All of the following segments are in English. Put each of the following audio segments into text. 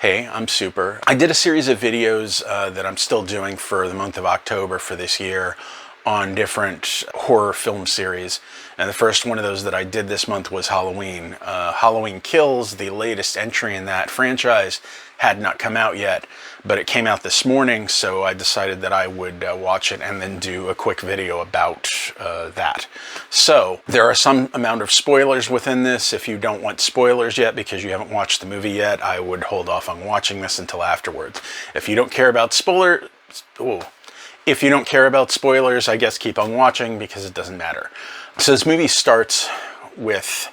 Hey, I'm Super. I did a series of videos that I'm still doing for the month of October for this year on different horror film series. And the first one of those that I did this month was Halloween. Halloween Kills, the latest entry in that franchise, had not come out yet, but it came out this morning, so I decided that I would watch it and then do a quick video about that. So, there are some amount of spoilers within this. If you don't want spoilers yet because you haven't watched the movie yet, I would hold off on watching this until afterwards. If you don't care about spoilers, I guess keep on watching because it doesn't matter. So this movie starts with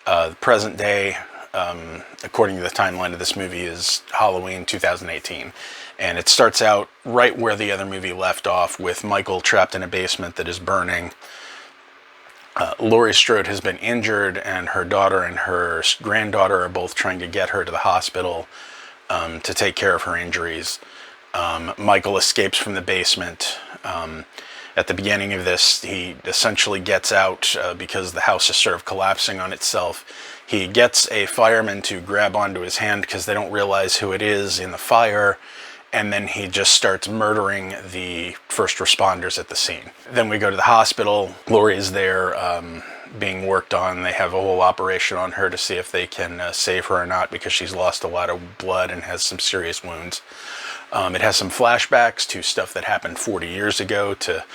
the present day. According to the timeline of this movie, is Halloween 2018. And it starts out right where the other movie left off, with Michael trapped in a basement that is burning. Laurie Strode has been injured, and her daughter and her granddaughter are both trying to get her to the hospital to take care of her injuries. Michael escapes from the basement. At the beginning of this, he essentially gets out because the house is sort of collapsing on itself. He gets a fireman to grab onto his hand because they don't realize who it is in the fire, and then he just starts murdering the first responders at the scene. Then we go to the hospital. Laurie is there being worked on. They have a whole operation on her to see if they can save her or not, because she's lost a lot of blood and has some serious wounds. It has some flashbacks to stuff that happened 40 years ago to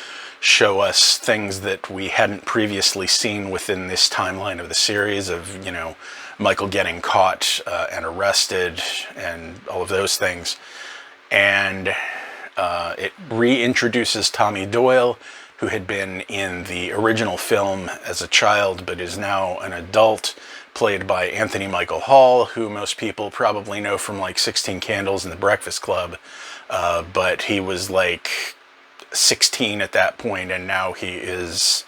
show us things that we hadn't previously seen within this timeline of the series of, Michael getting caught and arrested and all of those things. And it reintroduces Tommy Doyle, who had been in the original film as a child but is now an adult, played by Anthony Michael Hall, who most people probably know from like 16 Candles and The Breakfast Club, but he was like 16 at that point, and now he is,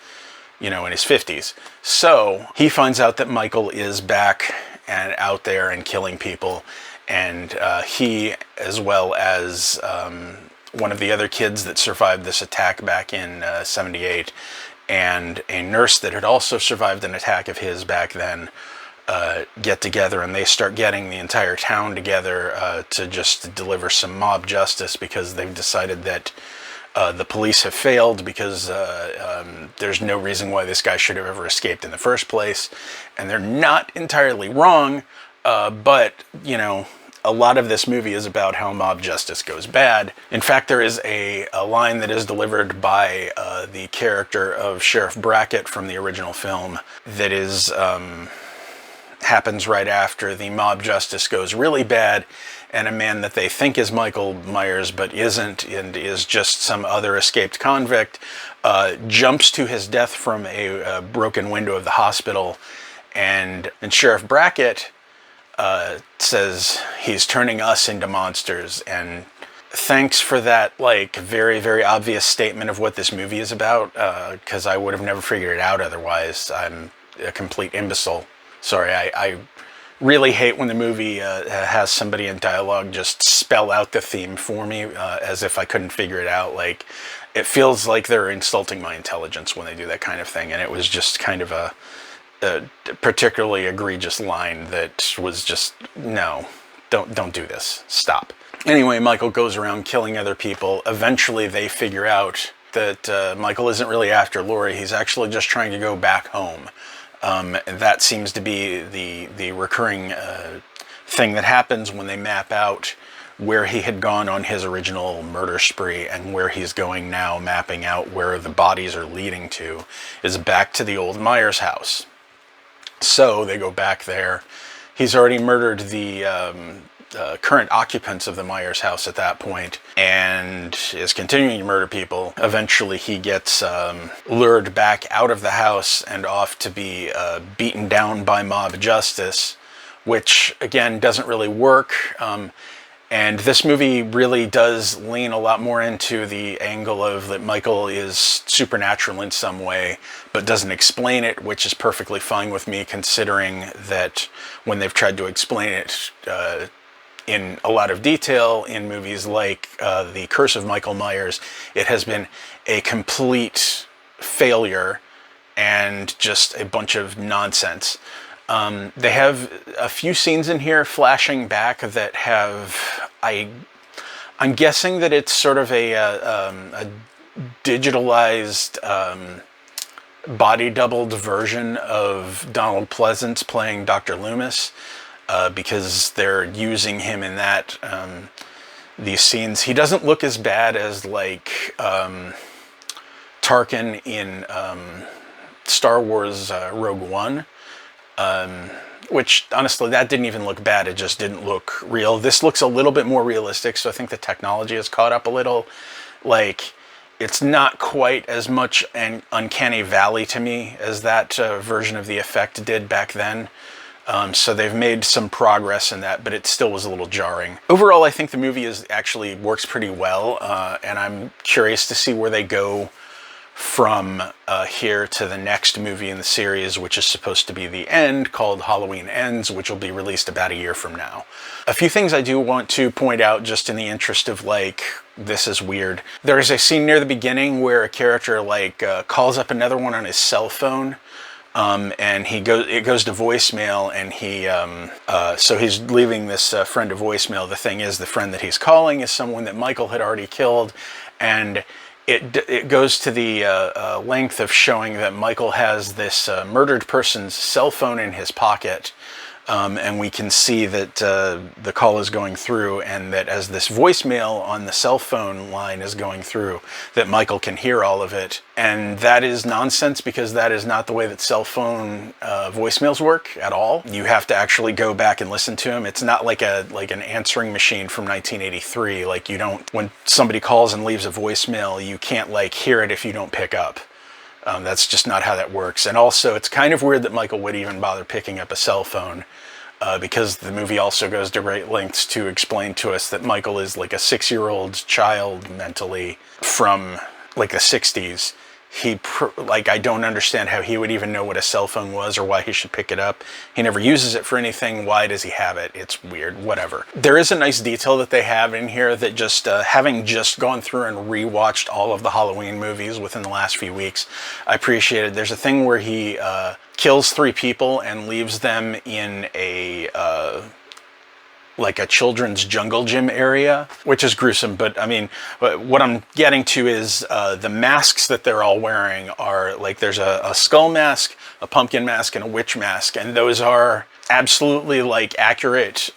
in his 50s. So he finds out that Michael is back and out there and killing people, and he, as well as one of the other kids that survived this attack back in 78, and a nurse that had also survived an attack of his back then, get together, and they start getting the entire town together to just deliver some mob justice, because they've decided that the police have failed, because there's no reason why this guy should have ever escaped in the first place. And they're not entirely wrong, but, a lot of this movie is about how mob justice goes bad. In fact, there is a line that is delivered by the character of Sheriff Brackett from the original film that is happens right after the mob justice goes really bad, and a man that they think is Michael Myers but isn't, and is just some other escaped convict, jumps to his death from a broken window of the hospital, and Sheriff Brackett says he's turning us into monsters. And thanks for that, very, very obvious statement of what this movie is about, because I would have never figured it out otherwise. I'm a complete imbecile. Sorry, I really hate when the movie has somebody in dialogue just spell out the theme for me, as if I couldn't figure it out. It feels like they're insulting my intelligence when they do that kind of thing, and it was just kind of a particularly egregious line that was just, no, don't do this, stop. Anyway, Michael goes around killing other people. Eventually they figure out that Michael isn't really after Laurie, he's actually just trying to go back home. That seems to be the recurring thing that happens when they map out where he had gone on his original murder spree and where he's going now, mapping out where the bodies are leading to, is back to the old Myers house. So they go back there. He's already murdered the current occupants of the Myers house at that point, and is continuing to murder people. Eventually he gets lured back out of the house and off to be beaten down by mob justice, which again doesn't really work. And this movie really does lean a lot more into the angle of that Michael is supernatural in some way, but doesn't explain it, which is perfectly fine with me, considering that when they've tried to explain it in a lot of detail in movies like The Curse of Michael Myers, it has been a complete failure and just a bunch of nonsense. They have a few scenes in here flashing back that have, I'm guessing that it's sort of a digitalized, body doubled version of Donald Pleasance playing Dr. Loomis, because they're using him in that, these scenes. He doesn't look as bad as like Tarkin in Star Wars Rogue One, which honestly, that didn't even look bad. It just didn't look real. This looks a little bit more realistic, so I think the technology has caught up a little. Like, it's not quite as much an uncanny valley to me as that version of the effect did back then. So they've made some progress in that, but it still was a little jarring. Overall, I think the movie actually works pretty well, and I'm curious to see where they go from here to the next movie in the series, which is supposed to be the end, called Halloween Ends, which will be released about a year from now. A few things I do want to point out, just in the interest of like, this is weird. There's a scene near the beginning where a character like calls up another one on his cell phone, and it goes to voicemail, and so he's leaving this friend a voicemail. The thing is, the friend that he's calling is someone that Michael had already killed, and it goes to the length of showing that Michael has this murdered person's cell phone in his pocket, and we can see that the call is going through, and that as this voicemail on the cell phone line is going through, that Michael can hear all of it. And that is nonsense, because that is not the way that cell phone voicemails work at all. You have to actually go back and listen to them. It's not like an answering machine from 1983. Like, you don't, when somebody calls and leaves a voicemail, you can't like hear it if you don't pick up. That's just not how that works. And also, it's kind of weird that Michael would even bother picking up a cell phone, because the movie also goes to great lengths to explain to us that Michael is like a 6-year-old child mentally from like the 60s. I don't understand how he would even know what a cell phone was or why he should pick it up. He never uses it for anything. Why does he have it? It's weird. Whatever. There is a nice detail that they have in here that just, having just gone through and rewatched all of the Halloween movies within the last few weeks, I appreciated. There's a thing where he kills 3 people and leaves them in a children's jungle gym area, which is gruesome. But I mean, what I'm getting to is the masks that they're all wearing are like, there's a skull mask, a pumpkin mask, and a witch mask, and those are absolutely like accurate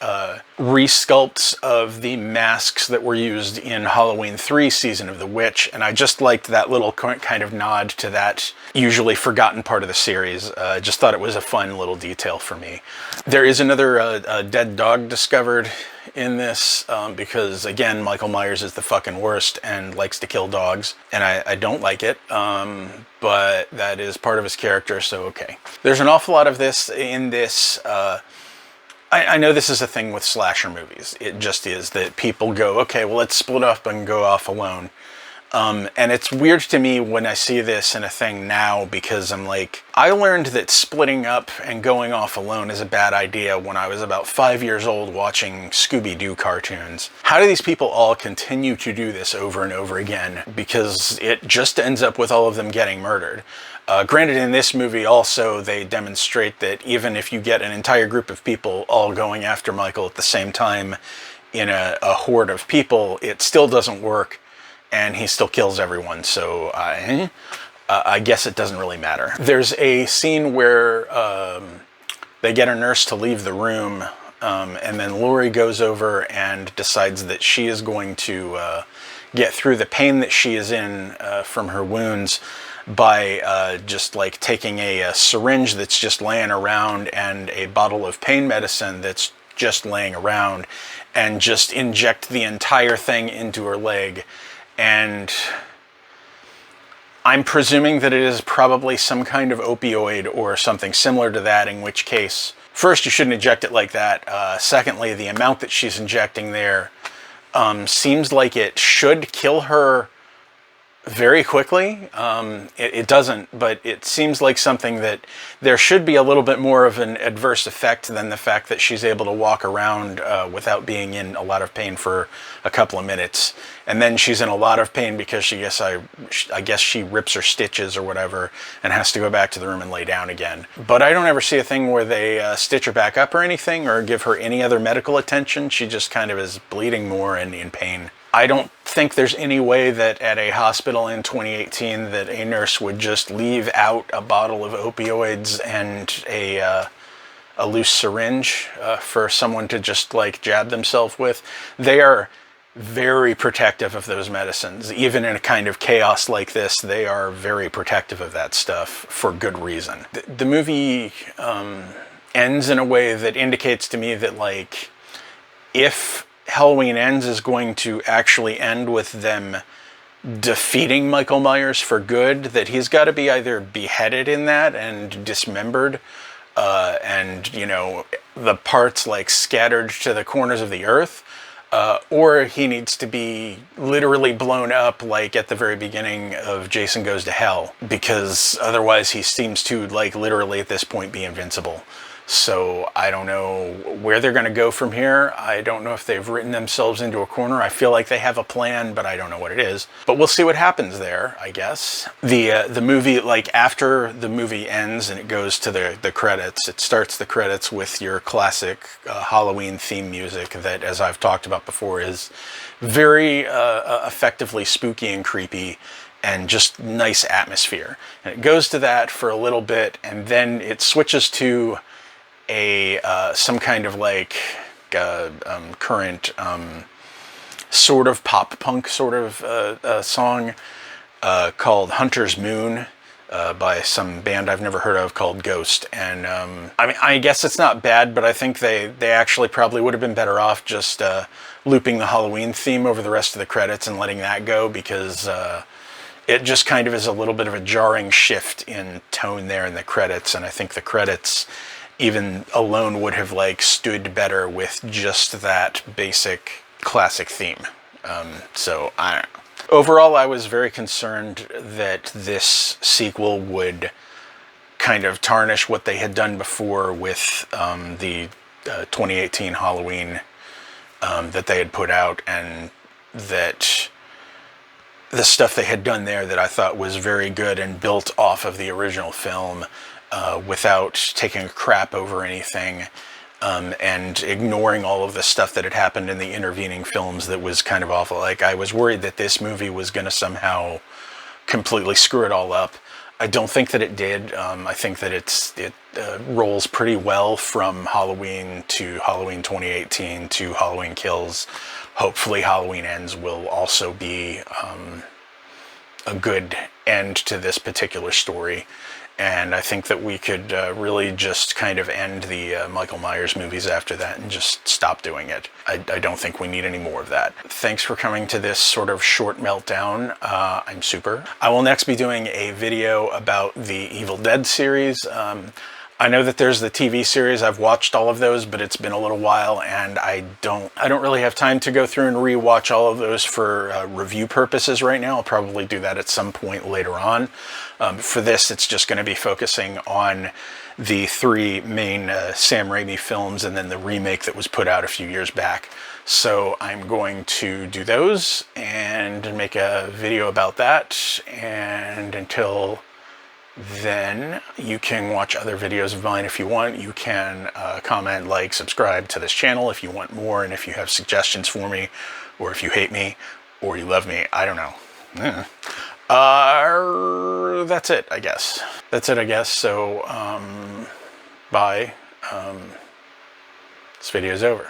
resculpts of the masks that were used in Halloween 3 Season of the Witch, and I just liked that little kind of nod to that usually forgotten part of the series. Just thought it was a fun little detail for me. There is another dead dog discovered in this, because again, Michael Myers is the fucking worst and likes to kill dogs, and I don't like it, but that is part of his character, so okay. There's an awful lot of this in this. I know this is a thing with slasher movies. It just is that people go, okay, well, let's split up and go off alone. And it's weird to me when I see this in a thing now, because I'm like, I learned that splitting up and going off alone is a bad idea when I was about 5 years old watching Scooby-Doo cartoons. How do these people all continue to do this over and over again? Because it just ends up with all of them getting murdered. Granted, in this movie also, they demonstrate that even if you get an entire group of people all going after Michael at the same time in a horde of people, it still doesn't work, and he still kills everyone, so I guess it doesn't really matter. There's a scene where they get a nurse to leave the room, and then Laurie goes over and decides that she is going to get through the pain that she is in from her wounds by just like taking a syringe that's just laying around and a bottle of pain medicine that's just laying around, and just inject the entire thing into her leg. And I'm presuming that it is probably some kind of opioid or something similar to that, in which case, first, you shouldn't inject it like that. Secondly, the amount that she's injecting there seems like it should kill her very quickly. It doesn't, but it seems like something that there should be a little bit more of an adverse effect than the fact that she's able to walk around without being in a lot of pain for a couple of minutes. And then she's in a lot of pain because I guess she rips her stitches or whatever and has to go back to the room and lay down again. But I don't ever see a thing where they stitch her back up or anything or give her any other medical attention. She just kind of is bleeding more and in pain. I don't think there's any way that at a hospital in 2018 that a nurse would just leave out a bottle of opioids and a loose syringe for someone to just like jab themselves with. They are very protective of those medicines. Even in a kind of chaos like this, they are very protective of that stuff for good reason. The movie ends in a way that indicates to me that, like, if Halloween Ends is going to actually end with them defeating Michael Myers for good, that he's got to be either beheaded in that and dismembered, and, you know, the parts like scattered to the corners of the earth, or he needs to be literally blown up like at the very beginning of Jason Goes to Hell, because otherwise he seems to, like, literally at this point be invincible. So I don't know where they're going to go from here. I don't know if they've written themselves into a corner. I feel like they have a plan, but I don't know what it is. But we'll see what happens there, I guess. The movie, like, after the movie ends and it goes to the credits, it starts the credits with your classic Halloween theme music that, as I've talked about before, is very effectively spooky and creepy and just nice atmosphere. And it goes to that for a little bit, and then it switches to some kind of like current sort of pop punk sort of song called Hunter's Moon by some band I've never heard of called Ghost. And I mean, I guess it's not bad, but I think they actually probably would have been better off just looping the Halloween theme over the rest of the credits and letting that go, because it just kind of is a little bit of a jarring shift in tone there in the credits. And I think the credits even alone would have, like, stood better with just that basic classic theme. So I don't know. Overall, I was very concerned that this sequel would kind of tarnish what they had done before with the 2018 Halloween that they had put out, and that the stuff they had done there that I thought was very good and built off of the original film, without taking a crap over anything, and ignoring all of the stuff that had happened in the intervening films that was kind of awful. Like, I was worried that this movie was going to somehow completely screw it all up. I don't think that it did. I think that it rolls pretty well from Halloween to Halloween 2018 to Halloween Kills. Hopefully Halloween Ends will also be a good end to this particular story. And I think that we could really just kind of end the Michael Myers movies after that and just stop doing it. I don't think we need any more of that. Thanks for coming to this sort of short meltdown. I'm Super. I will next be doing a video about the Evil Dead series. I know that there's the TV series. I've watched all of those, but it's been a little while, and I don't really have time to go through and rewatch all of those for review purposes right now. I'll probably do that at some point later on. For this, it's just going to be focusing on the three main Sam Raimi films and then the remake that was put out a few years back. So I'm going to do those and make a video about that. And until then, you can watch other videos of mine if you want. You can comment, like, subscribe to this channel if you want more, and if you have suggestions for me, or if you hate me, or you love me. I don't know. That's it, I guess. So, bye. This video's over.